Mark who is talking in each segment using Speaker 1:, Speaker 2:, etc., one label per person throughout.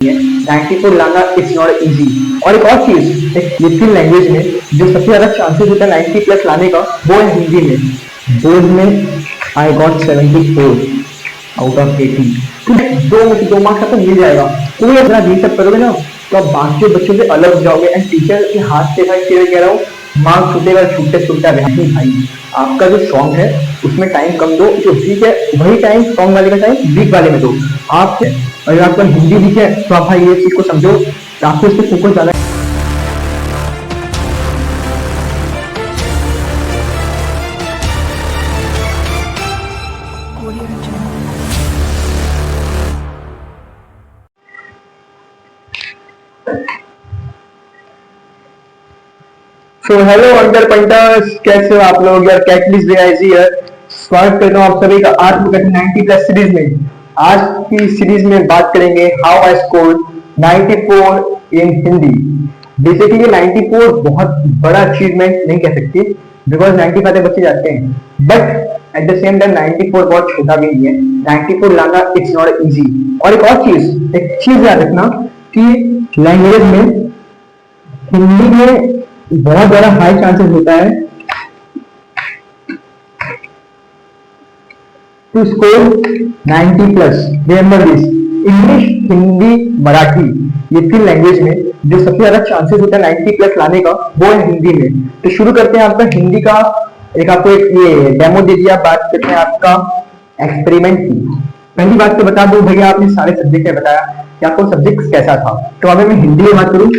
Speaker 1: 94 लाना it's not easy. और एक और चीज लिथिन लैंग्वेज में जो सबसे ज्यादा चांसेस होता है 90 प्लस लाने का वो है हिंदी में। बोर्ड में आई गॉट 74 आउट ऑफ 80। तो दो मार्क्स आपको मिल जाएगा। कोई अपना ये सब करोगे ना तो आप बाकी बच्चों से अलग हो जाओगे एंड टीचर के हाथ से भाई कह रहा हूँ मार्क्स छूटेगा छूटते छूटता नहीं भाई। आपका जो स्ट्रॉन्ग है उसमें टाइम कम दो, जो वीक है वही टाइम स्ट्रॉन्ग वाले का टाइम वीक वाले में दो। आप अगर आपका हिंदी वीक है तो आप भाई ये चीज को समझो, आपको इस पर फोकस ज्यादा। तो हेलो अंडर पंटर्स, कैसे हो आप लोग यार? कैटलिस्ट वेआईसी है, स्वागत करता हूँ आप सभी का आज 90 प्लस सीरीज में। आज की सीरीज में बात करेंगे how I score 94 in Hindi. Basically 94 बहुत बड़ा अचीवमेंट नहीं कह सकती बिकॉज 95 तक बच्चे जाते हैं, but at the same time 94 बहुत छोटा भी नहीं है। 94 लाना इट्स नॉट इजी। और एक चीज याद रखना कि लैंग्वेज में हिंदी में बहुत ज्यादा हाई चांसेस होता है to score 90 plus. Remember this, English, Hindi, Marathi ये तीन लैंग्वेज में जो सबसे ज्यादा चांसेस होता है 90 प्लस लाने का वो है हिंदी में। तो शुरू करते हैं आपका हिंदी का। आपको एक ये डेमो दे दिया, बात करते हैं आपका एक्सपेरिमेंट की। पहली बात तो बता दूं भैया, आपने सारे सब्जेक्ट में बताया कि आपको सब्जेक्ट कैसा था, तो अगर मैं हिंदी में बात करूं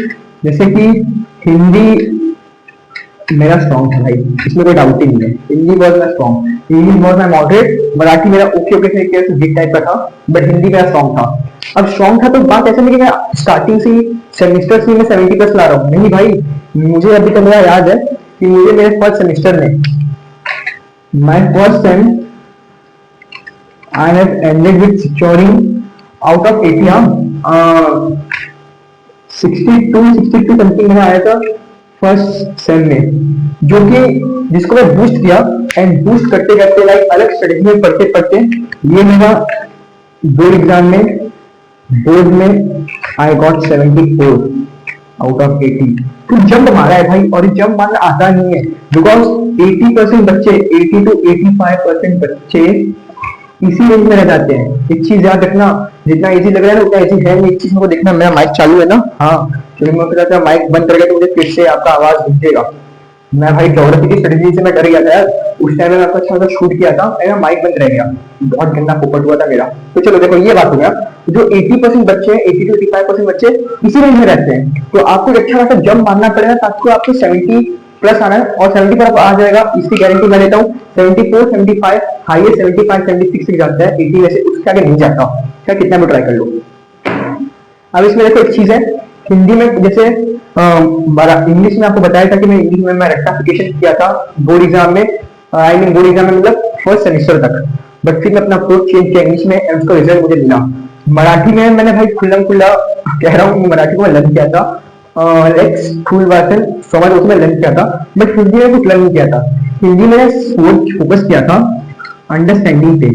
Speaker 1: जैसे कि हिंदी मेरा स्ट्रॉन्ग था भाई, इसमें कोई डाउट ही नहीं है। Hindi was my strong, English was my moderate, Marathi मेरा ओके ओके से वीक टाइप का था, बट हिंदी मेरा स्ट्रॉन्ग था। अब स्ट्रॉन्ग था तो बात ऐसा नहीं कि मैं स्टार्टिंग से सेमेस्टर से मैं 70 प्लस ला रहा हूँ, नहीं भाई। मुझे अभी तक मेरा याद है कि मुझे मेरे फर्स्ट सेमेस्टर में my first sem I have ended with securing out of 80 62 something मेरा आया था फर्स्ट सेम में, जो कि जिसको मैं बूस्ट किया एंड बूस्ट करते करते लाइक अलग स्टडीज में पढ़ते पढ़ते ये मेरा दो एग्जाम में बोर्ड में आई गॉट 74 आउट ऑफ 80। तो जंप मारा है भाई, और जंप मारना आसान नहीं है बिकॉज 80% बच्चे 80 to 85% बच्चे इसी रेंज में रह जाते हैं। एक चीज याद रखना, जितना इजी लग रहा है ना उतना इजी है नहीं। एक चीज को देखना, मेरा माइक चालू है ना? हाँ, क्योंकि मैं कहता था माइक बंद कर गया तो मुझे फिर से आपका आवाज गूंजेगा। मैं भाई ज्योग्राफी की स्ट्रेटजी से मैं डर गया था यार, उस टाइम में आपका अच्छा सा शूट किया था, मेरा माइक बंद रह गया, बहुत गंदा पोपट हुआ था मेरा। तो चलो देखो ये बात हो गया, जो 80% बच्चे 80 to 85% बच्चे इसी रेंज में रहते हैं, तो आपको अच्छा खासा जंप मारना पड़ेगा ताकि आपको 70 प्लस आना है, और 70 पर आ जाएगा इसकी गारंटी मैं लेता हूँ। 74 75 हाईएस्ट 75 76 तक जाता है, 80 वैसे उसके आगे नहीं जाता। क्या कितना भी ट्राई कर लो। अब इसमें देखो एक चीज है, हिंदी में जैसे इंग्लिश में आपको बताया था कि मैं इंग्लिश में मैं रेक्टिफिकेशन किया था बोर्ड एग्जाम में, आई मीन बोर्ड एग्जाम में मतलब फर्स्ट सेमेस्टर तक, बट फिर मैं अपना अप्रोच चेंज किया इंग्लिश में और उसका रिजल्ट मुझे मिला। मराठी में मैंने भाई खुल्लम खुल्ला कह रहा हूँ, मराठी को मैं लर्न किया था, स्कूल वर्सन समझ उसमें लर्न किया था, बट हिंदी में कुछ लर्न नहीं किया था। हिंदी में फोकस किया था अंडरस्टैंडिंग पे,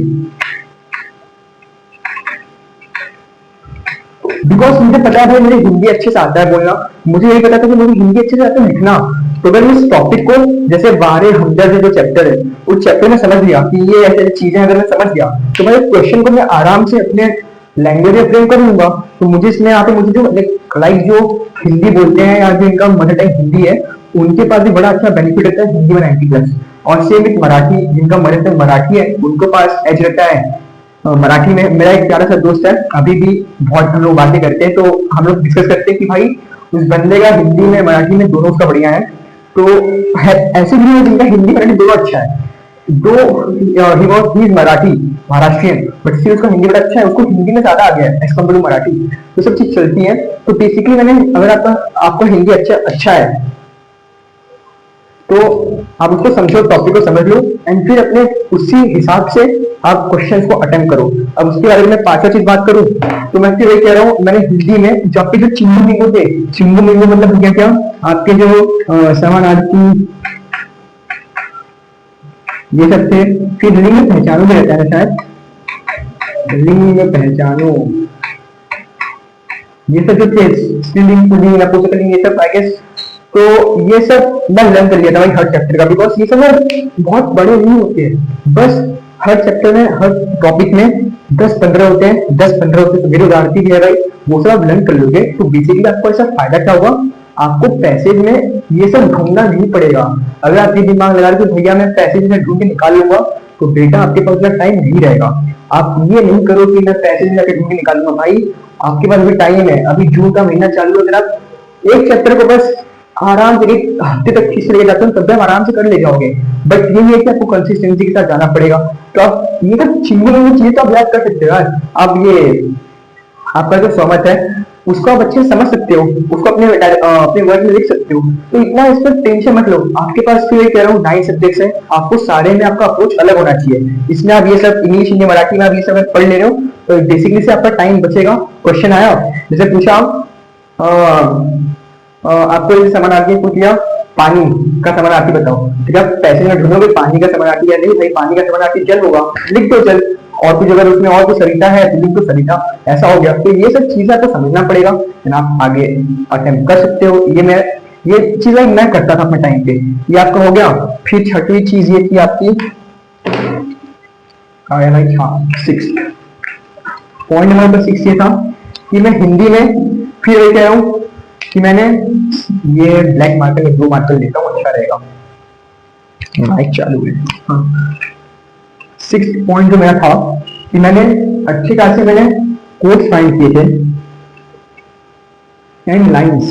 Speaker 1: बिकॉज मुझे पता है भाई मुझे हिंदी अच्छे से आता है बोलना, मुझे यही पता था कि मुझे हिंदी अच्छे से आता है लिखना। तो अगर मैं इस टॉपिक को जैसे वारे हमदर्द जो चैप्टर है उस चैप्टर में समझ लिया कि ये ऐसी चीजें अगर मैं समझ गया तो मैं क्वेश्चन को मैं आराम से अपने लैंग्वेज में फ्रेम कर लूंगा। तो मुझे इसमें यहाँ पे मुझे जो लाइक जो हिंदी बोलते हैं या जो इनका मदर टंग हिंदी है उनके पास भी बड़ा अच्छा बेनिफिट रहता है हिंदी में 90 प्लस, और सेम विथ मराठी, जिनका मदर टंग मराठी है उनके पास एज रहता है। मराठी में मेरा एक प्यारा सा दोस्त है, अभी भी बहुत हम लोग बातें करते हैं, तो हम लोग डिस्कस करते हैं कि भाई उस बंदे का हिंदी में मराठी में दोनों उसका बढ़िया है। तो ऐसे भी है जिनका हिंदी मराठी दोनों अच्छा है। दो ही मराठी महाराष्ट्रियन, बट स्टिल उसका हिंदी बड़ा अच्छा है, उसको हिंदी में ज्यादा आ गया है एज कम्पेयर टू मराठी। तो सब चीज चलती है। तो बेसिकली मैंने अगर आपका हिंदी अच्छा है तो आप उसको समझो, टॉपिक को समझ लो एंड फिर अपने उसी हिसाब से आप क्वेश्चंस को अटेम्प्ट करो। अब उसके बारे में पांचवा चीज बात करूं तो मैं फिर वही कह रहा हूँ, मैंने हिंदी में जो आपके जो चिंगू मिंगू थे, चिंगू मिंगू मतलब क्या क्या आपके जो समानार्थी ये सब थे, फिर लिंग में पहचानो भी रहता है शायद, लिंग में पहचानो ये सब जो थे स्किलिंग पुलिंग अपोजिटिंग ये सब आई गेस, तो ये सब मैं लर्न कर लिया था भाई हर चैप्टर का, बिकॉज ये सब ना बहुत बड़े नहीं होते हैं, बस हर चैप्टर में हर टॉपिक में 10-15 होते हैं, 10-15 होते हैं, तो मेरे उदाहरण भी है भाई, वो सब आप लर्न कर लोगे तो बेसिकली आपको ऐसा फायदा क्या होगा, आपको पैसेज में ये सब ढूंढना नहीं पड़ेगा। अगर आप ये दिमाग लगा रहे हो भैया मैं पैसेज में ढूंढ के निकाल लूंगा, तो बेटा आपके पास उतना टाइम नहीं रहेगा। आप ये नहीं करो कि मैं पैसेज में जाके ढूंढ के निकाल लूंगा, भाई आपके पास भी टाइम है, अभी जून का महीना चालू है, अगर आप एक चैप्टर को बस आराम से एक हफ्ते तक खींच लेके जाते हो तब भी आप आराम से कर ले जाओगे, बट ये है कि आपको कंसिस्टेंसी के साथ जाना पड़ेगा। तो आप ये सब चीजें चीजें तो आप याद कर सकते हो यार, आप ये आपका जो समझ है उसको आप अच्छे से समझ सकते हो, उसको अपने वर्ड में लिख सकते हो, तो इतना इस पर टेंशन मत लो। आपके पास तो ये कह रहा हूँ 9 सब्जेक्ट्स है, आपको सारे में आपका अप्रोच अलग होना चाहिए। इसमें आप ये सब इंग्लिश हिंदी मराठी में आप ये सब पढ़ ले रहे हो, तो बेसिकली से आपका टाइम बचेगा। क्वेश्चन आया जैसे पूछा आपको ये समानार्थी पूछ लिया, पानी का समानार्थी बताओ, ठीक है, पैसे में ढूंढोगे पानी का समानार्थी या नहीं, भाई पानी का समानार्थी जल होगा, लिख दो जल, और कुछ अगर उसमें और कुछ सरिता है तो लिख दो सरिता, ऐसा हो गया। तो ये सब चीजें आपको समझना पड़ेगा, आप आगे अटेम्प्ट कर सकते हो। ये चीजें मैं करता था अपने टाइम पे, ये आपका हो गया। फिर छठवीं चीज ये थी आपकी भाई, हाँ 6 पॉइंट नंबर 6 ये था कि मैं हिंदी में फिर ये कह रहा हूँ कि मैंने ये ब्लैक मार्कर में ब्लू मार्कर लेता हूँ, अच्छा रहेगा। माइक चालू है। हाँ 6 पॉइंट जो मेरा था कि मैंने अच्छे खासे मैंने कोट्स फाइंड किए थे and lines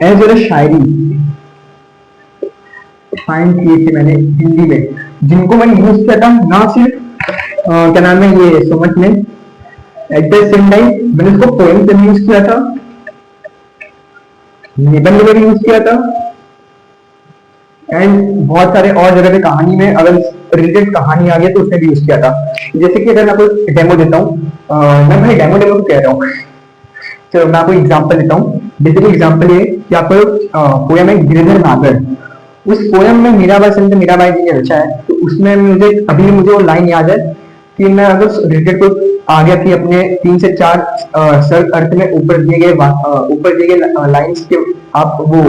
Speaker 1: as well as शायरी फाइंड किए थे मैंने हिंदी में, जिनको मैंने यूज किया था ना सिर्फ क्या नाम है ये समझ में, एट द सेम टाइम मैंने उसको पोएम से यूज किया था, निबंध में भी यूज किया था, एंड बहुत सारे और जगह पे कहानी में अगर रिलेटेड कहानी आ गई तो उसने भी यूज किया था। जैसे कि अगर मैं आपको डेमो देता हूँ, मैं भाई डेमो को कह रहा हूँ, चलो मैं आपको एग्जांपल देता हूँ। बेसिकली एग्जांपल ये कि आपको पोएम है गिरिधर नागर, उस पोएम में मीराबाई संत मीराबाई जी ने रचा है, तो उसमें मुझे वो लाइन याद है कि मैं अगर रिलेटेड को आ गया कि अपने 3 से 4 सर्ग अर्थ में ऊपर दिए गए लाइंस के आप वो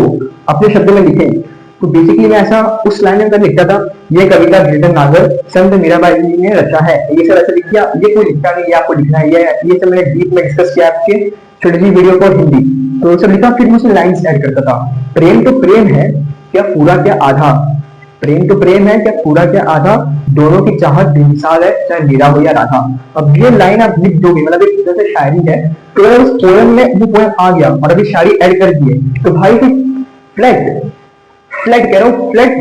Speaker 1: अपने शब्द में लिखें, तो बेसिकली मैं ऐसा उस लाइन में लिखता था, ये कविता गिरिधर नागर संत मीराबाई जी ने रचा है, ये सब ऐसा लिख दिया, ये कोई लिखता नहीं, ये आपको लिखना है, ये सब मैंने डीप में डिस्कस किया आपके छोटी वीडियो को हिंदी, तो सब लिखा, फिर मुझे लाइन्स ऐड करता था। प्रेम तो प्रेम है क्या पूरा क्या आधा, प्रेम तो प्रेम है क्या पूरा क्या आधा, दोनों की चाहत बेमिसाल है चाहे मीरा हो या राधा। अब ये लाइन आप लिख दोगे, मतलब एक तरह से शायरी है, तो अगर उस पोएम में वो पोएम आ गया और अभी शायरी ऐड कर दिए तो भाई फ्लैट कह रहा हूँ, फ्लैट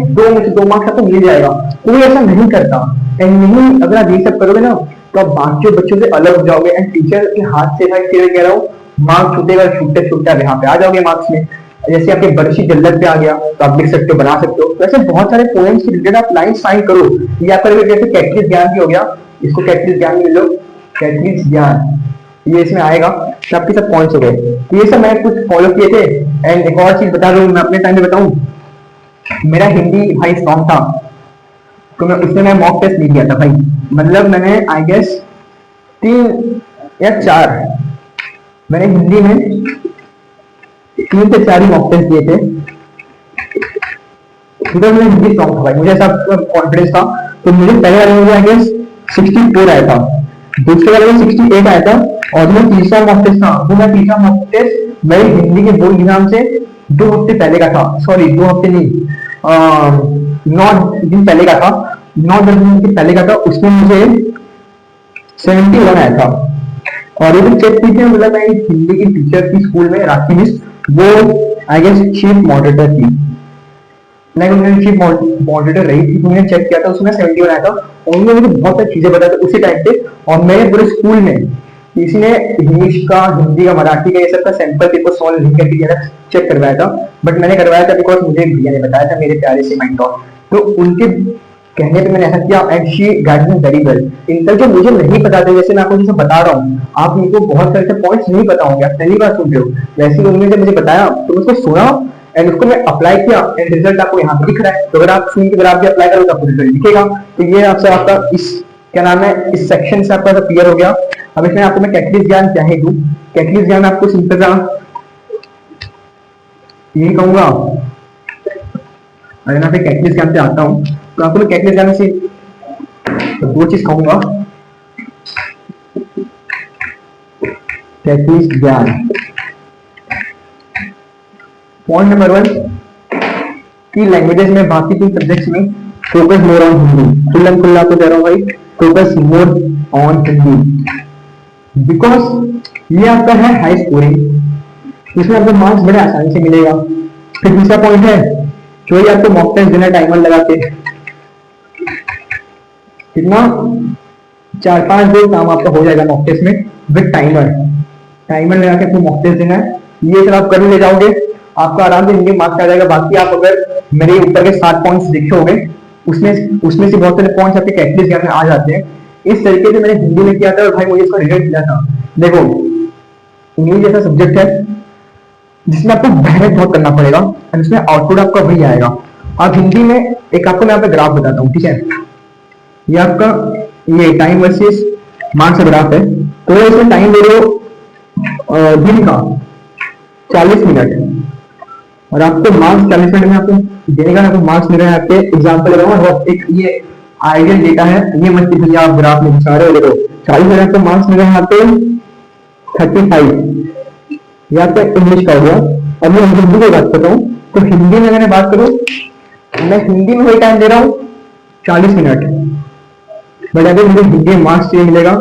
Speaker 1: 2 मार्क्स आपको मिल जाएगा। कोई ऐसा नहीं करता, एंड नहीं अगर आप ये सब करोगे ना तो आप बाकी बच्चों से अलग हो जाओगे, एंड टीचर के हाथ से भाई फिर कह रहा हूँ मार्क्स छूटेगा, छूटते यहाँ पे आ जाओगे मार्क्स में। जैसे आपके बरसी जल्लत पे आ गया तो आप लिख सकते हो, बना सकते हो। वैसे बहुत सारे पोएम्स के रिलेटेड आप लाइन फाइंड करो, या फिर जैसे कैटलिस ज्ञान भी हो गया, इसको कैटलिस ज्ञान में लो, कैटलिस ज्ञान ये इसमें आएगा, तो आपके सब पॉइंट्स हो गए। तो ये सब मैंने कुछ फॉलो किए थे। एंड एक और चीज बता दूं, मैं अपने टाइम में बताऊं, मेरा हिंदी भाई स्ट्रॉन्ग था, तो मैं उसमें मैं मॉक टेस्ट नहीं किया था भाई, मतलब मैंने आई गेस 3 या 4 मैंने हिंदी में 3 से 4 ही मॉक टेस्ट दिए थे, बिकॉज मैं हिंदी स्ट्रॉन्ग था भाई, मुझे ऐसा कॉन्फिडेंस था। तो मुझे पहले वाले में आई गेस 64 आया था, दूसरे वाले में 68 आया था, और जो तीसरा मॉक टेस्ट था वो मैं तीसरा मॉक टेस्ट मेरे हिंदी के बोर्ड एग्जाम से 2 हफ्ते पहले का था, सॉरी 2 हफ्ते नहीं 9 दिन पहले का था, 9-10 दिन के पहले का था, उसमें मुझे 71 आया था। और ये चेक कीजिए, मतलब मैं हिंदी की टीचर थी स्कूल में, राखी मिस, वो आई गेस चीफ मॉडरेटर थी, चीफ मॉडरेटर रही थी, मैंने चेक किया था उसमें 71 आया था, और उन्होंने मुझे बहुत सारी चीजें बताई उसी टाइम पे। और मेरे पूरे स्कूल में किसी ने इंग्लिश का, हिंदी का, मराठी का ये सब का सैंपल पेपर सॉल्व नहीं करके चेक करवाया था, बट मैंने करवाया था बिकॉज मुझे भैया ने बताया था, मेरे प्यारे से मेंटोर, तो उनके कहने पे मैंने ऐसा किया, and she guide me very well. इनका जो मुझे नहीं पता था, जैसे मैं आपको जैसे बता रहा हूँ, आप इनको बहुत सारे पॉइंट्स नहीं पता होंगे, आप पहली बार सुन रहे हो, वैसे ही उन्होंने जब मुझे बताया तो उसको सुना एंड उसको मैं अप्लाई किया, एंड रिजल्ट आपको यहाँ पे दिख रहा है। तो अगर आप सुन के अगर आप भी अप्लाई करोगे तो आपको रिजल्ट दिखेगा। तो ये आपसे आपका इस क्या नाम है, इस सेक्शन से आपका क्लियर हो गया। अब इसमें आपको मैं कैटलिस ज्ञान क्या है दूं, कैटलिस्ट ज्ञान आपको सिंपल सा यही कहूंगा। अगर मैं कैटलिस्ट ज्ञान पे आता हूँ तो आपको मैं कैटलिस्ट ज्ञान से तो दो चीज कहूंगा। कैटलिस्ट ज्ञान पॉइंट नंबर 1 की लैंग्वेजेस में, बाकी 3 सब्जेक्ट्स में फोकस मोर ऑन हिंदी। खुल्लम खुल्ला को कह रहा हूँ भाई, focus more on Hindi, because ये आपका है हाई स्कोरिंग, इसमें आपको मार्क्स बड़े आसानी से मिलेगा। फिर दूसरा पॉइंट है जो ये आपको मॉक टेस्ट देना टाइमर लगा के, कितना 4-5 दिन काम आपका हो जाएगा मॉक टेस्ट में विद टाइमर लगा के आपको मॉक टेस्ट देना है। ये सब आप कर ले जाओगे, आपका आराम से हिंदी मार्क्स आ जाएगा। बाकी आप अगर मेरे ऊपर के 7 पॉइंट्स देखे होंगे उसमें से बहुत सारे पॉइंट्स आपके कैटलिस्ट ज्ञान में आ जाते हैं। इस तरीके से मैंने हिंदी में किया था और भाई मुझे इसका रिजल्ट मिला था। देखो इंग्लिश जैसा सब्जेक्ट है जिसमें आपको मेहनत बहुत करना पड़ेगा और इसमें आउटपुट आपका वही आएगा। अब हिंदी में एक आपको मैं यहाँ पे ग्राफ बताता हूँ, ठीक है। ये आपका ये टाइम वर्सेस मार्क्स का ग्राफ है। तो इसमें टाइम दे रहे हो दिन का 40 मिनट और आपको मार्क्स 40 मिनट में आपको देने का, आपको मार्क्स मिल रहे हैं। आपके एग्जाम्पल ले रहा हूँ, एक ये आइडियल डेटा है, ये मत कीजिए आप ग्राफ में दिखा रहे हो। देखो 40 मिनट आपको मार्क्स मिल रहे हैं यहाँ पे 35, ये आपका इंग्लिश का हो गया। अब मैं हिंदी की बात करता हूँ तो हिंदी में अगर मैं बात करूँ, मैं हिंदी में वही टाइम दे रहा हूँ 40 मिनट, बट अगर मुझे हिंदी में मार्क्स चाहिए मिलेगा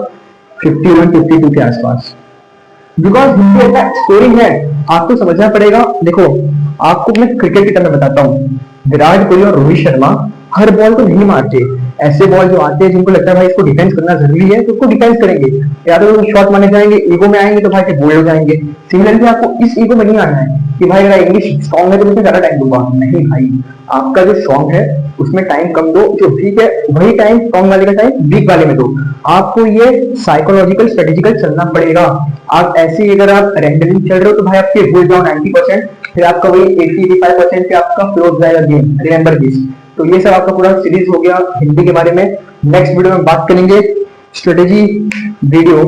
Speaker 1: 51-52 के आसपास, बिकॉज हिंदी ऐसा स्कोरिंग है। आपको समझना पड़ेगा। देखो आपको मैं क्रिकेट की तरह बताता हूँ, विराट कोहली और रोहित शर्मा हर बॉल को नहीं मारते। ऐसे बॉल जो आते हैं जिनको लगता है भाई इसको डिफेंस करना जरूरी है तो उसको डिफेंस करेंगे, या तो शॉट मारने जाएंगे, ईगो में आएंगे तो भाई के बोल्ड हो जाएंगे। सिमिलरली आपको इस ईगो में नहीं आना है कि भाई अगर इंग्लिश स्ट्रॉन्ग है तो मुझे ज्यादा टाइम दूंगा, नहीं भाई। आपका जो स्ट्रॉन्ग है उसमें टाइम कम दो, जो वीक है वही टाइम स्ट्रॉन्ग वाले का टाइम वीक वाले में दो। आपको ये साइकोलॉजिकल स्ट्रेटेजिकल चलना पड़ेगा। आप ऐसे अगर आप रैंडमली चल रहे हो तो भाई आपके भूल जाओ 90%, फिर आपका वही 80-85% पे आपका फ्लो हो जाएगा गेम। Remember this. तो ये सब आपका पूरा सीरीज हो गया हिंदी के बारे में। नेक्स्ट वीडियो में बात करेंगे स्ट्रेटेजी वीडियो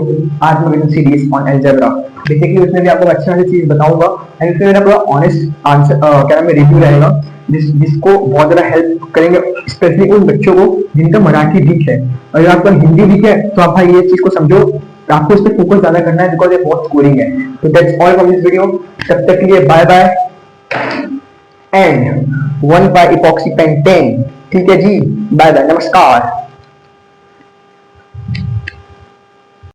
Speaker 1: आत्मविज्ञान सीरीज ऑन अलजेब्रा। बेसिकली उसमें भी आपको अच्छा सी चीज बताऊंगा एंड फिर मेरा पूरा ऑनेस्ट आंसर क्या नाम है रिव्यू रहेगा जिसको बहुत ज्यादा हेल्प करेंगे, स्पेशली उन बच्चों को जिनका मराठी वीक है। अगर आपका हिंदी वीक है तो आप भाई ये चीज को समझो, आपको इस पर फोकस ज्यादा करना है बिकॉज ये बहुत स्कोरिंग है। तो that's all for this video. तब तक के लिए bye bye and 1 by epoxy pentane। ठीक है जी, बाय बाय, नमस्कार।